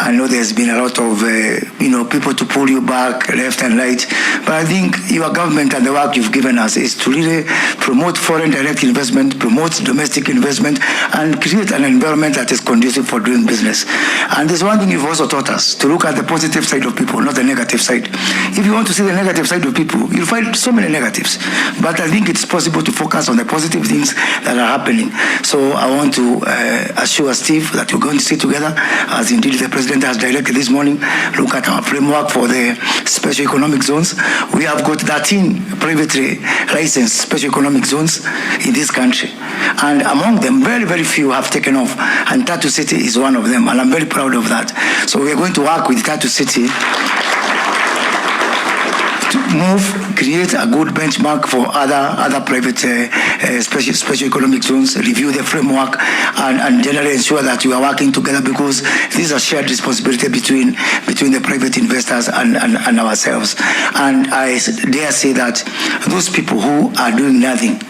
I know there's been a lot of, people to pull you back left and right. But I think your government and the work you've given us is to really promote foreign direct investment, promote domestic investment, and create an environment that is conducive for doing business. And there's one thing you've also taught us, to look at the positive side of people, not the negative side. If you want to see the negative side of people, you'll find so many negatives. But I think it's possible to focus on the positive things that are happening. So I want to assure Steve that we're going to sit together, as indeed the President has directed this morning, look at our framework for the special economic zones. We have got 13 privately licensed special economic zones in this country. And among them, very, very few have taken off. And Tatu City is one of them. And I'm very proud of that. So we are going to work with Tatu City to create a good benchmark for other private special economic zones, review the framework, and generally ensure that we are working together, because this is a shared responsibility between the private investors and ourselves. And I dare say that those people who are doing nothing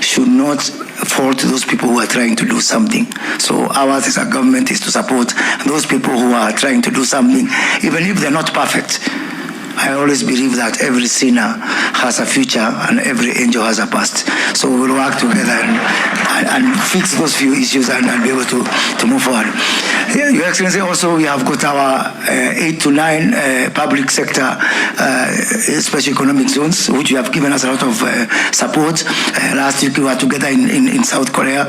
should not fall to those people who are trying to do something. So ours as a government is to support those people who are trying to do something, even if they're not perfect. I always believe that every sinner has a future and every angel has a past. So we will work together and fix those few issues and be able to move forward. Your Excellency, also we have got our 8 to 9 public sector special economic zones, which you have given us a lot of support. Last week we were together in South Korea.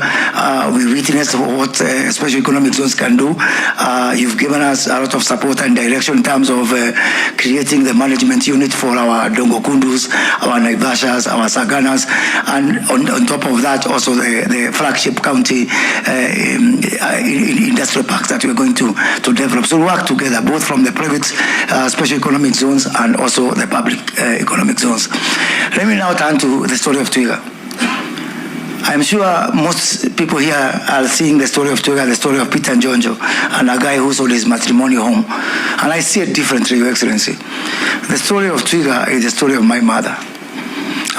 We witnessed what special economic zones can do. You've given us a lot of support and direction in terms of creating the management unit for our Dongo Kundus, our Naivashas, our Saganas, and on top of that, also the flagship county industrial parks that we're going to develop. So we work together, both from the private special economic zones and also the public economic zones. Let me now turn to the story of Twiga. I'm sure most people here are seeing the story of Twiga, the story of Peter Njonjo, and a guy who sold his matrimonial home. And I see it differently, Your Excellency. The story of Twiga is the story of my mother.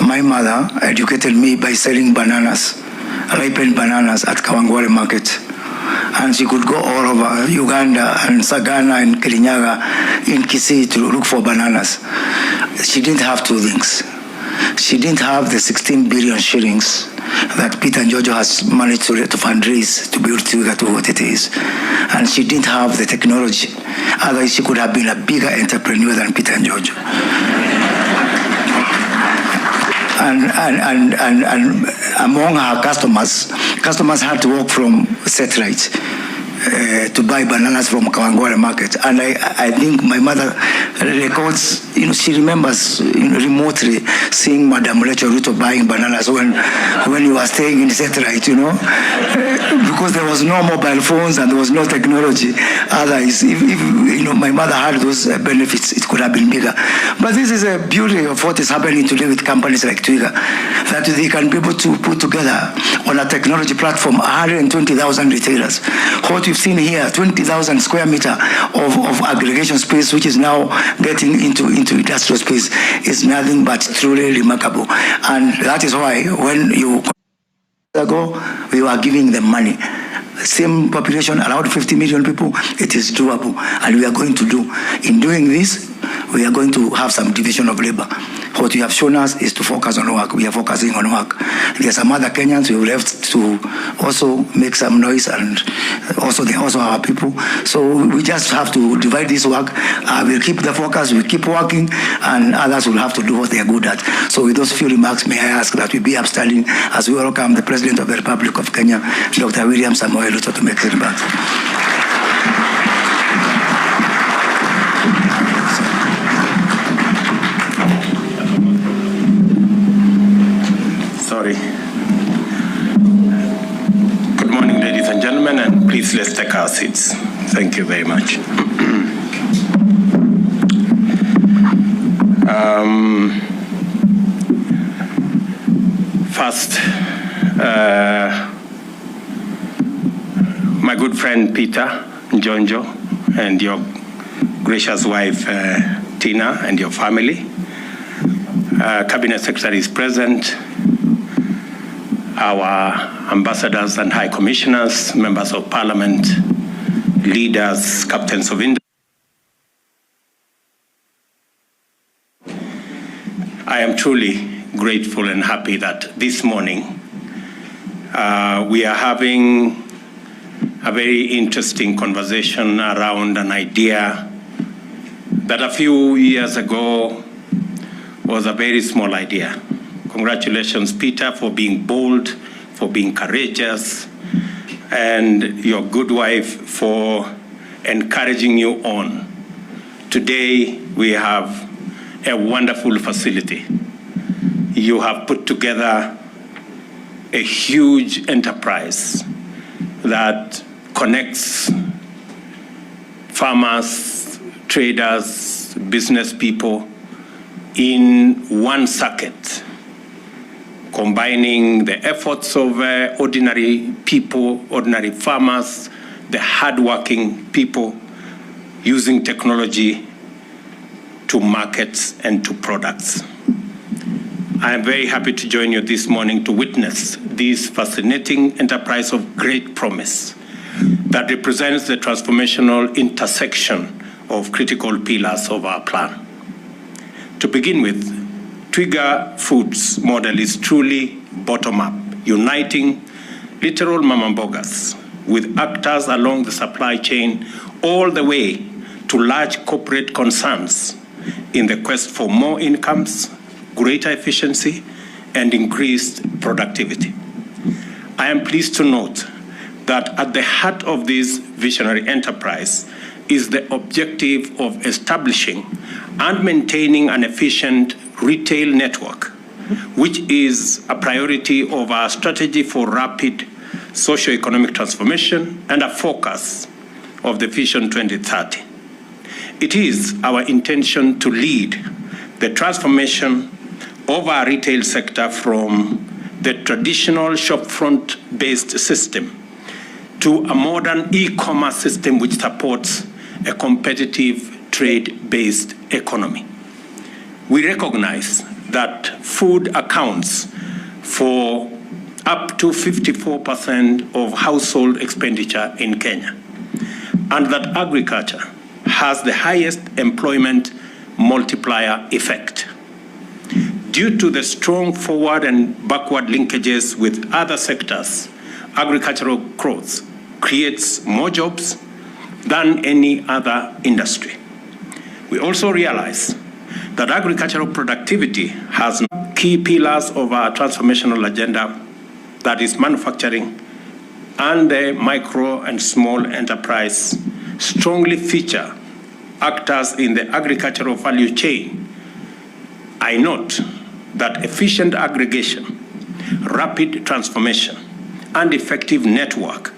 My mother educated me by selling bananas, ripened bananas at Kawangware Market. And she could go all over Uganda and Sagana and Kirinyaga in Kisii to look for bananas. She didn't have two things. She didn't have the 16 billion shillings that Peter Njonjo has managed to fundraise to build Twiga to what it is. And she didn't have the technology. Otherwise, she could have been a bigger entrepreneur than Peter Njonjo. And among her customers had to walk from satellite to buy bananas from Kawangware Market. And I think my mother records, she remembers remotely seeing Madam Rachel Ruto buying bananas when you were staying in satellite, because there was no mobile phones and there was no technology. Otherwise, if my mother had those benefits, it could have been bigger. But this is a beauty of what is happening today with companies like Twiga, that they can be able to put together on a technology platform 120,000 retailers. What we've seen here, 20,000 square meter of aggregation space, which is now getting into industrial space, is nothing but truly remarkable. And that is why when you ago, we were giving them money. Same population, around 50 million people, it is doable. And we are going to do. In doing this, we are going to have some division of labor. What you have shown us is to focus on work. We are focusing on work. There are some other Kenyans who left to also make some noise, and also they also our people. So we just have to divide this work. We'll keep the focus, we'll keep working, and others will have to do what they are good at. So with those few remarks, may I ask that we be upstanding as we welcome the President of the Republic of Kenya, Dr. William Samoei Ruto, to make his remarks. Sorry. Good morning, ladies and gentlemen, and please let's take our seats. Thank you very much. First, my good friend Peter Njonjo and your gracious wife Tina and your family, Cabinet Secretary is present, our ambassadors and high commissioners, members of parliament, leaders, captains of industry. I am truly grateful and happy that this morning we are having a very interesting conversation around an idea that a few years ago was a very small idea. Congratulations, Peter, for being bold, for being courageous, and your good wife for encouraging you on. Today, we have a wonderful facility. You have put together a huge enterprise that connects farmers, traders, business people in one circuit, combining the efforts of ordinary people, ordinary farmers, the hardworking people, using technology to markets and to products. I am very happy to join you this morning to witness this fascinating enterprise of great promise that represents the transformational intersection of critical pillars of our plan. To begin with, Twiga Foods model is truly bottom-up, uniting literal mama mbogas with actors along the supply chain all the way to large corporate concerns in the quest for more incomes, greater efficiency, and increased productivity. I am pleased to note that at the heart of this visionary enterprise is the objective of establishing and maintaining an efficient retail network, which is a priority of our strategy for rapid socio-economic transformation and a focus of the Vision 2030. It is our intention to lead the transformation of our retail sector from the traditional shopfront-based system to a modern e-commerce system which supports a competitive trade-based economy. We recognize that food accounts for up to 54% of household expenditure in Kenya, and that agriculture has the highest employment multiplier effect. Due to the strong forward and backward linkages with other sectors, agricultural growth creates more jobs than any other industry. We also realize that agricultural productivity has key pillars of our transformational agenda, that is manufacturing and the micro and small enterprise, strongly feature actors in the agricultural value chain. I note that efficient aggregation, rapid transformation, and effective network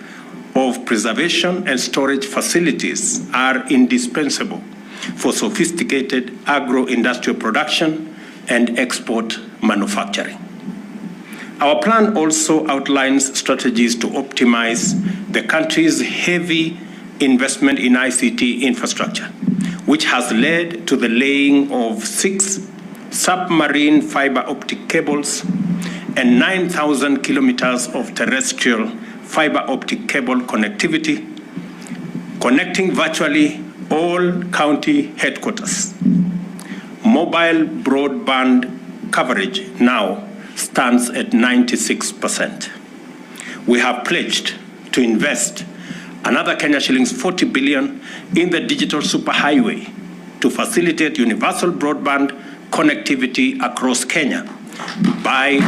of preservation and storage facilities are indispensable for sophisticated agro-industrial production and export manufacturing. Our plan also outlines strategies to optimize the country's heavy investment in ICT infrastructure, which has led to the laying of 6 submarine fiber optic cables and 9,000 kilometers of terrestrial fiber optic cable connectivity, connecting virtually all county headquarters. Mobile broadband coverage now stands at 96%. We have pledged to invest another Kenya shillings 40 billion in the digital superhighway to facilitate universal broadband connectivity across Kenya by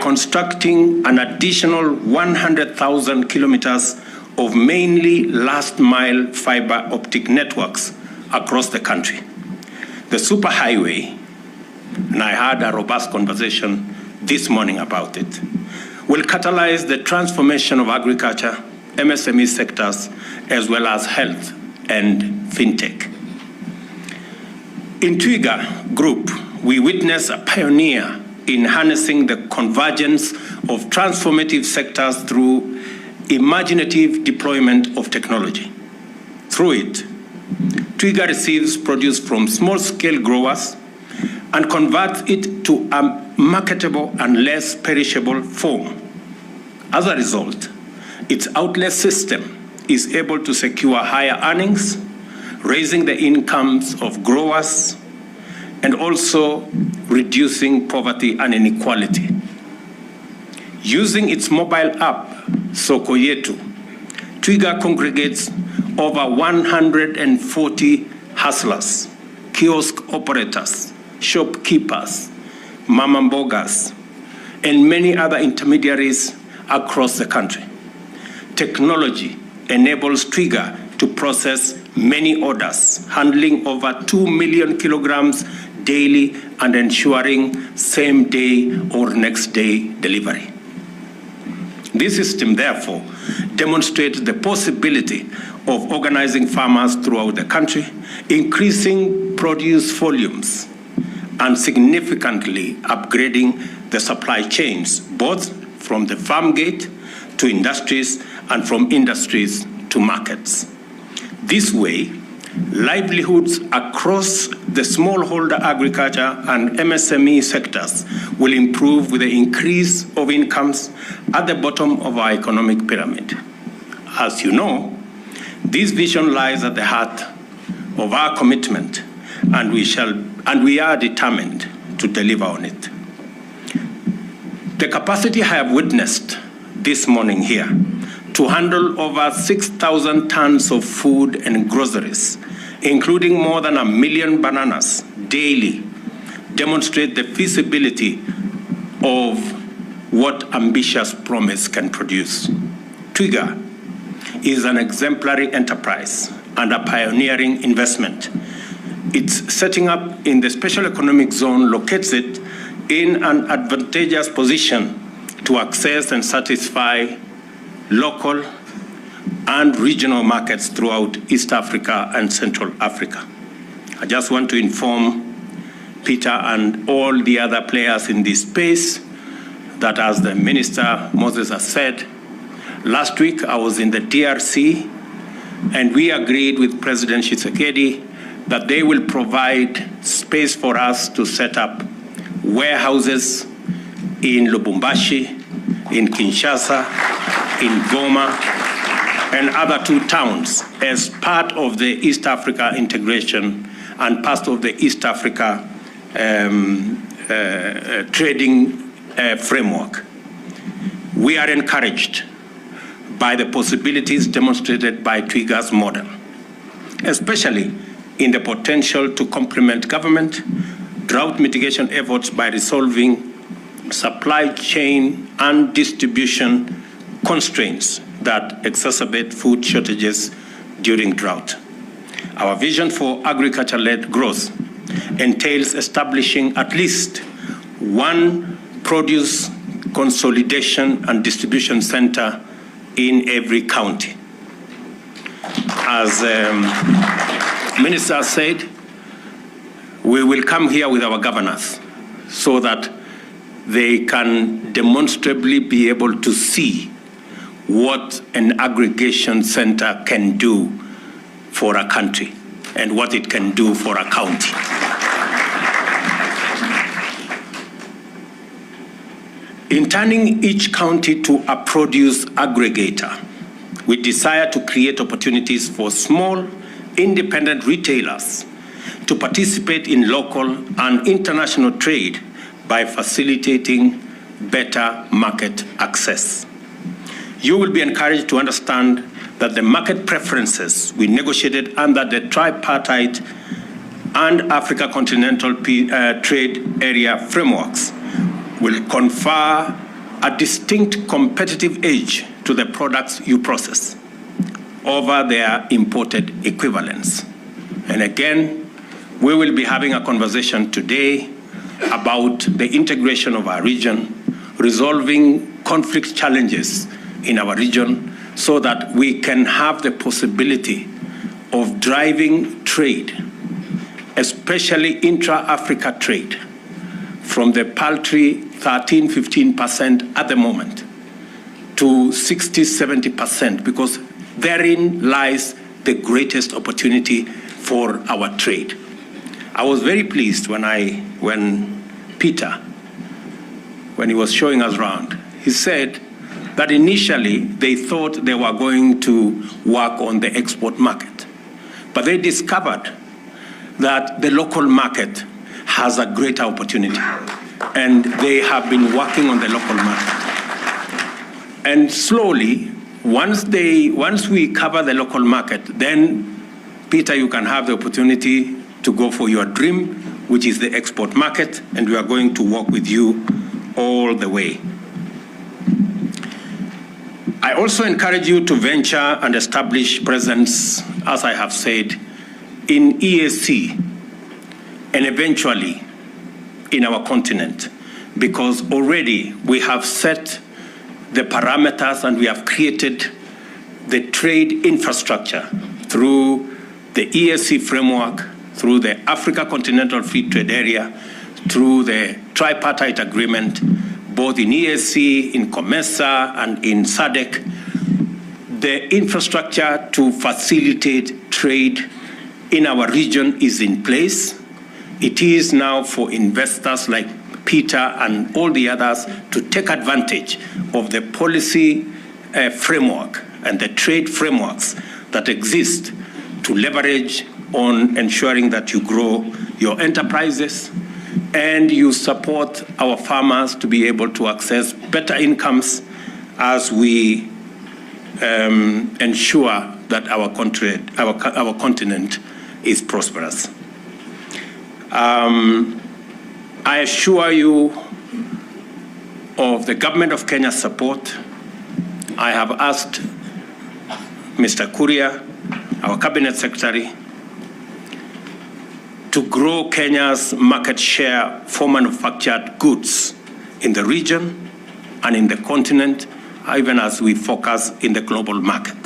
constructing an additional 100,000 kilometers of mainly last-mile fiber optic networks across the country. The superhighway, and I had a robust conversation this morning about it, will catalyze the transformation of agriculture, MSME sectors, as well as health and fintech. In Twiga Group, we witness a pioneer in harnessing the convergence of transformative sectors through imaginative deployment of technology. Through it, Twiga receives produce from small-scale growers and converts it to a marketable and less perishable form. As a result, Its outlet system is able to secure higher earnings, raising the incomes of growers, and also reducing poverty and inequality. Using its mobile app, Soko Yetu, Twiga congregates over 140 hustlers, kiosk operators, shopkeepers, mama mbogas, and many other intermediaries across the country. Technology enables Twiga to process many orders, handling over 2 million kilograms daily and ensuring same-day or next-day delivery. This system, therefore, demonstrates the possibility of organizing farmers throughout the country, increasing produce volumes, and significantly upgrading the supply chains, both from the farm gate to industries and from industries to markets. This way, livelihoods across the smallholder agriculture and MSME sectors will improve with the increase of incomes at the bottom of our economic pyramid. As you know, this vision lies at the heart of our commitment, and we are determined to deliver on it. The capacity I have witnessed this morning here to handle over 6,000 tons of food and groceries, including more than 1 million bananas daily, demonstrate the feasibility of what ambitious promise can produce. Twiga is an exemplary enterprise and a pioneering investment. Its setting up in the special economic zone locates it in an advantageous position to access and satisfy local and regional markets throughout East Africa and Central Africa. I just want to inform Peter and all the other players in this space that, as the Minister Moses has said, last week I was in the DRC and we agreed with President Tshisekedi that they will provide space for us to set up warehouses in Lubumbashi, in Kinshasa, in Goma, and other 2 towns as part of the East Africa integration and part of the East Africa trading framework. We are encouraged by the possibilities demonstrated by Twiga's model, especially in the potential to complement government drought mitigation efforts by resolving supply chain and distribution constraints that exacerbate food shortages during drought. Our vision for agriculture-led growth entails establishing at least 1 produce consolidation and distribution center in every county. As Minister said, we will come here with our governors so that they can demonstrably be able to see what an aggregation center can do for a country and what it can do for a county. In turning each county to a produce aggregator, we desire to create opportunities for small, independent retailers to participate in local and international trade by facilitating better market access. You will be encouraged to understand that the market preferences we negotiated under the tripartite and Africa Continental Trade Area frameworks will confer a distinct competitive edge to the products you process over their imported equivalents. And again, we will be having a conversation today about the integration of our region, resolving conflict challenges in our region so that we can have the possibility of driving trade, especially intra-Africa trade, from the paltry 13–15% at the moment to 60–70%, because therein lies the greatest opportunity for our trade. I was very pleased when Peter, when he was showing us around, he said, that initially they thought they were going to work on the export market. But they discovered that the local market has a greater opportunity. And they have been working on the local market. And slowly, once we cover the local market, then, Peter, you can have the opportunity to go for your dream, which is the export market, and we are going to work with you all the way. I also encourage you to venture and establish presence, as I have said, in EAC and eventually in our continent, because already we have set the parameters and we have created the trade infrastructure through the EAC framework, through the Africa Continental Free Trade Area, through the tripartite agreement, both in EAC, in COMESA, and in SADC. The infrastructure to facilitate trade in our region is in place. It is now for investors like Peter and all the others to take advantage of the policy framework and the trade frameworks that exist to leverage on ensuring that you grow your enterprises and you support our farmers to be able to access better incomes as we ensure that our continent is prosperous. I assure you of the government of Kenya's support. I have asked Mr. Kuria, our cabinet secretary, to grow Kenya's market share for manufactured goods in the region and in the continent, even as we focus in the global market.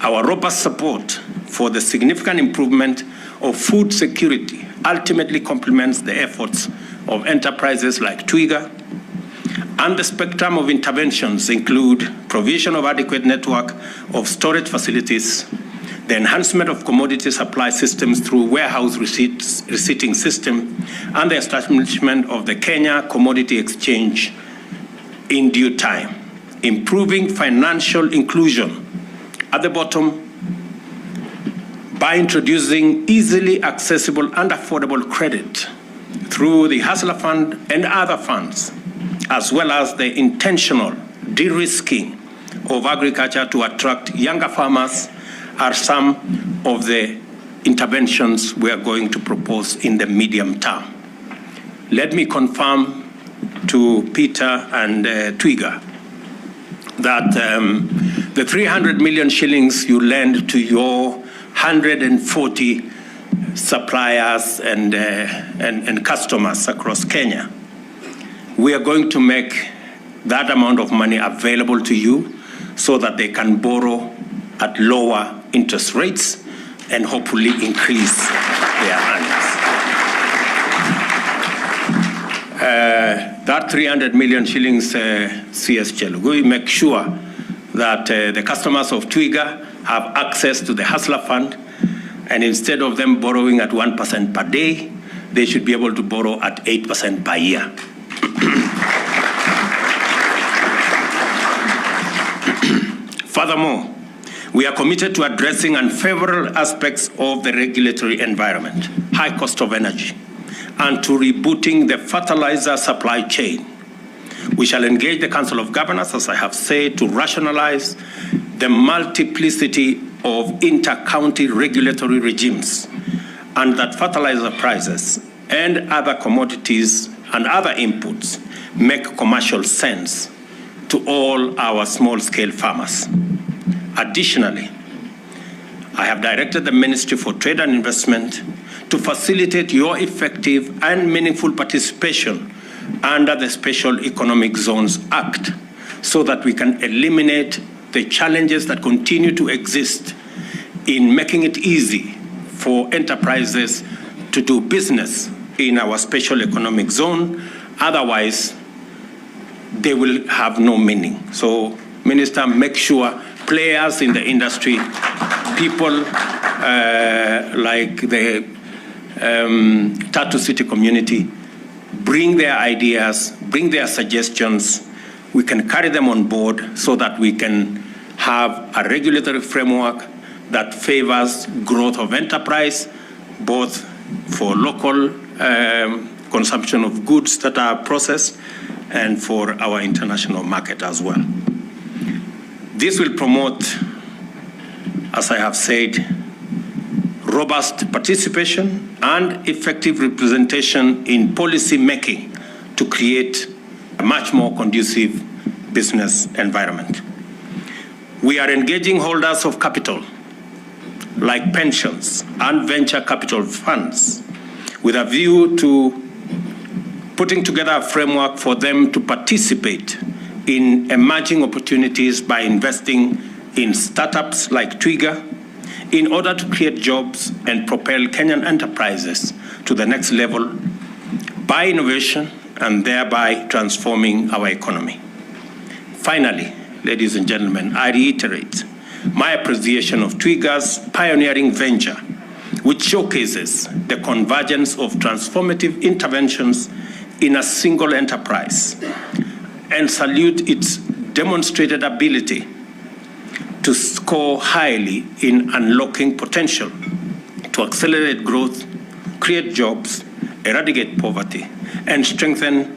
Our robust support for the significant improvement of food security ultimately complements the efforts of enterprises like Twiga, and the spectrum of interventions include provision of adequate network of storage facilities, the enhancement of commodity supply systems through warehouse receipting system, and the establishment of the Kenya Commodity Exchange in due time. Improving financial inclusion at the bottom by introducing easily accessible and affordable credit through the Hustler Fund and other funds, as well as the intentional de-risking of agriculture to attract younger farmers, are some of the interventions we are going to propose in the medium term. Let me confirm to Peter and Twiga that the 300 million shillings you lend to your 140 suppliers and customers across Kenya, we are going to make that amount of money available to you so that they can borrow at lower interest rates and hopefully increase their earnings. That 300 million shillings CSGL, we make sure that the customers of Twiga have access to the Hustler Fund, and instead of them borrowing at 1% per day, they should be able to borrow at 8% per year. Furthermore, we are committed to addressing unfavorable aspects of the regulatory environment, high cost of energy, and to rebooting the fertilizer supply chain. We shall engage the Council of Governors, as I have said, to rationalize the multiplicity of inter-county regulatory regimes, and that fertilizer prices and other commodities and other inputs make commercial sense to all our small-scale farmers. Additionally, I have directed the Ministry for Trade and Investment to facilitate your effective and meaningful participation under the Special Economic Zones Act so that we can eliminate the challenges that continue to exist in making it easy for enterprises to do business in our Special Economic Zone. Otherwise, they will have no meaning. So, Minister, make sure players in the industry, people like the Tatu City community, bring their ideas, bring their suggestions, we can carry them on board so that we can have a regulatory framework that favors growth of enterprise, both for local consumption of goods that are processed and for our international market as well. This will promote, as I have said, robust participation and effective representation in policy making to create a much more conducive business environment. We are engaging holders of capital, like pensions and venture capital funds, with a view to putting together a framework for them to participate in emerging opportunities by investing in startups like Twiga in order to create jobs and propel Kenyan enterprises to the next level by innovation and thereby transforming our economy. Finally, ladies and gentlemen, I reiterate my appreciation of Twiga's pioneering venture, which showcases the convergence of transformative interventions in a single enterprise, and salute its demonstrated ability to score highly in unlocking potential to accelerate growth, create jobs, eradicate poverty, and strengthen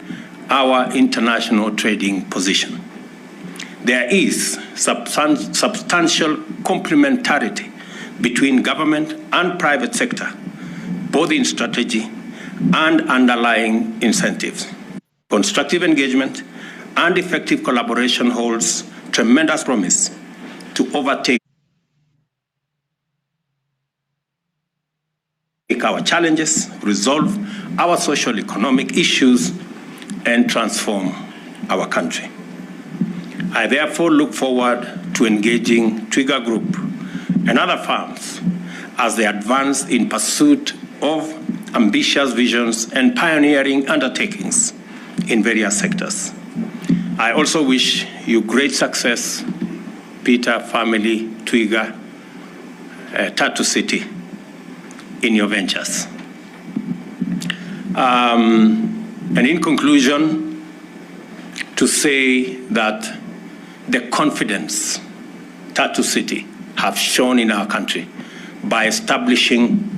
our international trading position. There is substantial complementarity between government and private sector, both in strategy and underlying incentives. Constructive engagement and effective collaboration holds tremendous promise to overtake our challenges, resolve our social economic issues, and transform our country. I therefore look forward to engaging Twiga Group and other firms as they advance in pursuit of ambitious visions and pioneering undertakings in various sectors. I also wish you great success, Peter, family, Twiga, Tatu City, in your ventures. And in conclusion, to say that the confidence Tatu City have shown in our country by establishing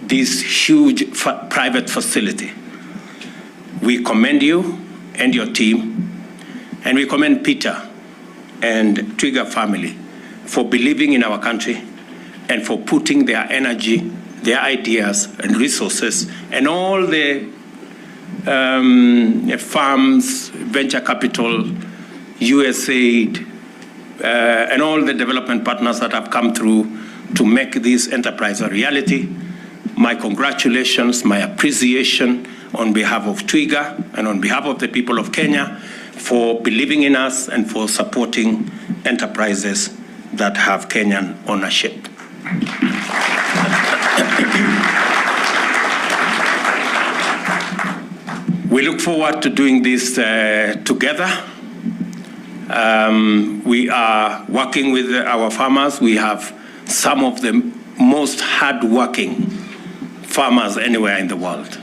this huge private facility. We commend you and your team, and we commend Peter and Twiga family for believing in our country and for putting their energy, their ideas and resources, and all the farms, venture capital, USAID, and all the development partners that have come through to make this enterprise a reality. My congratulations, my appreciation on behalf of Twiga and on behalf of the people of Kenya for believing in us and for supporting enterprises that have Kenyan ownership. We look forward to doing this together. We are working with our farmers. We have some of the most hardworking farmers anywhere in the world.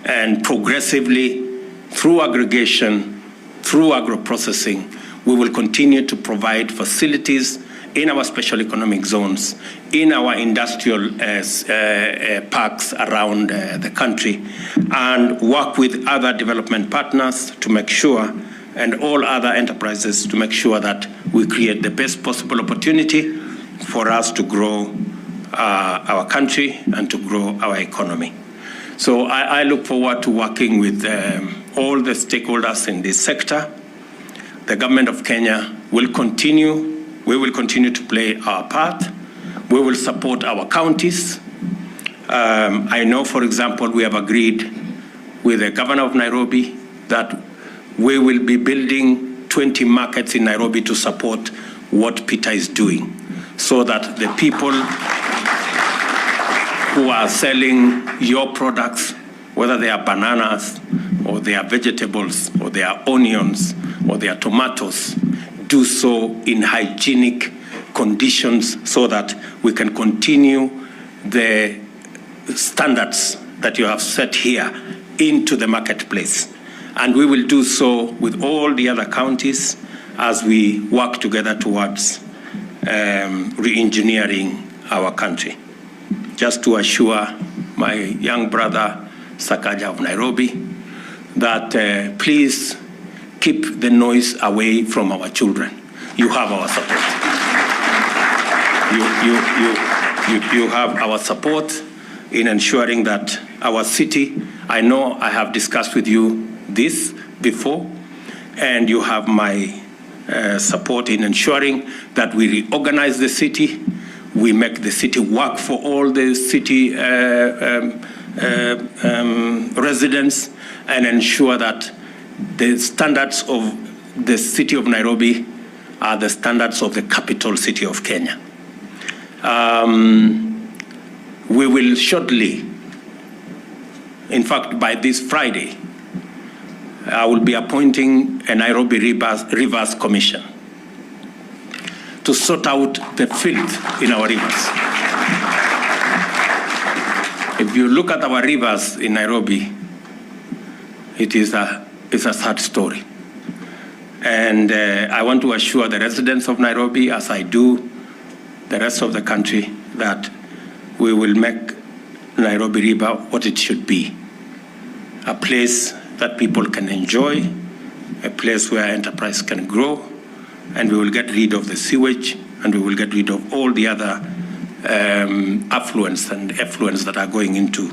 And progressively, through aggregation, through agro-processing, we will continue to provide facilities in our special economic zones, in our industrial parks around the country, and work with other development partners to make sure, and all other enterprises to make sure that we create the best possible opportunity for us to grow our country and to grow our economy. So I look forward to working with all the stakeholders in this sector. The government of Kenya will continue, we will continue to play our part. We will support our counties. I know, for example, we have agreed with the governor of Nairobi that we will be building 20 markets in Nairobi to support what Peter is doing, so that the people who are selling your products, whether they are bananas or they are vegetables or they are onions or they are tomatoes, do so in hygienic conditions so that we can continue the standards that you have set here into the marketplace. And we will do so with all the other counties as we work together towards re-engineering our country. Just to assure my young brother, Sakaja of Nairobi, that please keep the noise away from our children. You have our support. You have our support in ensuring that our city, I know I have discussed with you this before, and you have my support in ensuring that we reorganize the city, we make the city work for all the city residents, and ensure that the standards of the city of Nairobi are the standards of the capital city of Kenya. We will shortly, in fact, by this Friday, I will be appointing a Nairobi Rivers Commission to sort out the filth in our rivers. If you look at our rivers in Nairobi, it's a sad story. And I want to assure the residents of Nairobi, as I do the rest of the country, that we will make Nairobi River what it should be. A place that people can enjoy, a place where enterprise can grow, and we will get rid of the sewage, and we will get rid of all the other affluence and effluents that are going into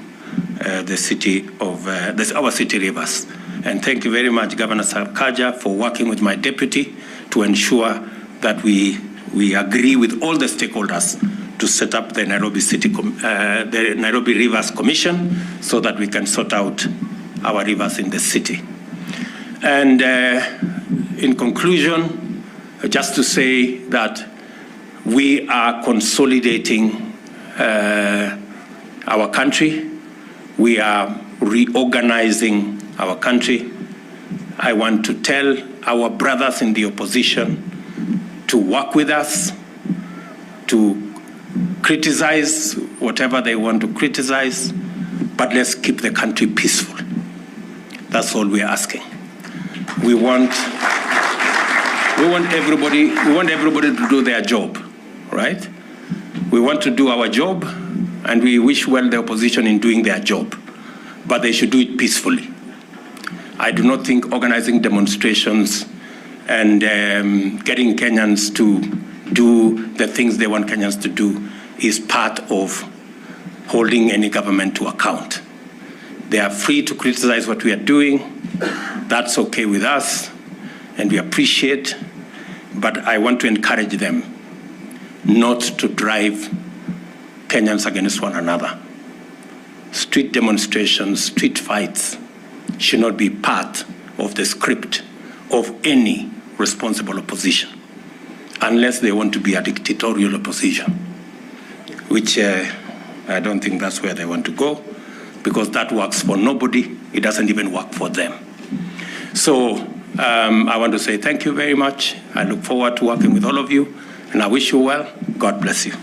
the city of our city rivers. And thank you very much, Governor Sakaja, for working with my deputy to ensure that we agree with all the stakeholders to set up the the Nairobi Rivers Commission so that we can sort out our rivers in the city. And in conclusion, just to say that we are consolidating our country. We are reorganizing our country. I want to tell our brothers in the opposition to work with us, to criticize whatever they want to criticize, but let's keep the country peaceful. That's all we're asking. We want everybody to do their job, right? We want to do our job, and we wish well the opposition in doing their job, but they should do it peacefully. I do not think organizing demonstrations and getting Kenyans to do the things they want Kenyans to do is part of holding any government to account. They are free to criticize what we are doing. That's okay with us, and we appreciate, but I want to encourage them not to drive Kenyans against one another. Street demonstrations, street fights should not be part of the script of any responsible opposition, unless they want to be a dictatorial opposition, which I don't think that's where they want to go, because that works for nobody. It doesn't even work for them. So I want to say thank you very much. I look forward to working with all of you, and I wish you well. God bless you.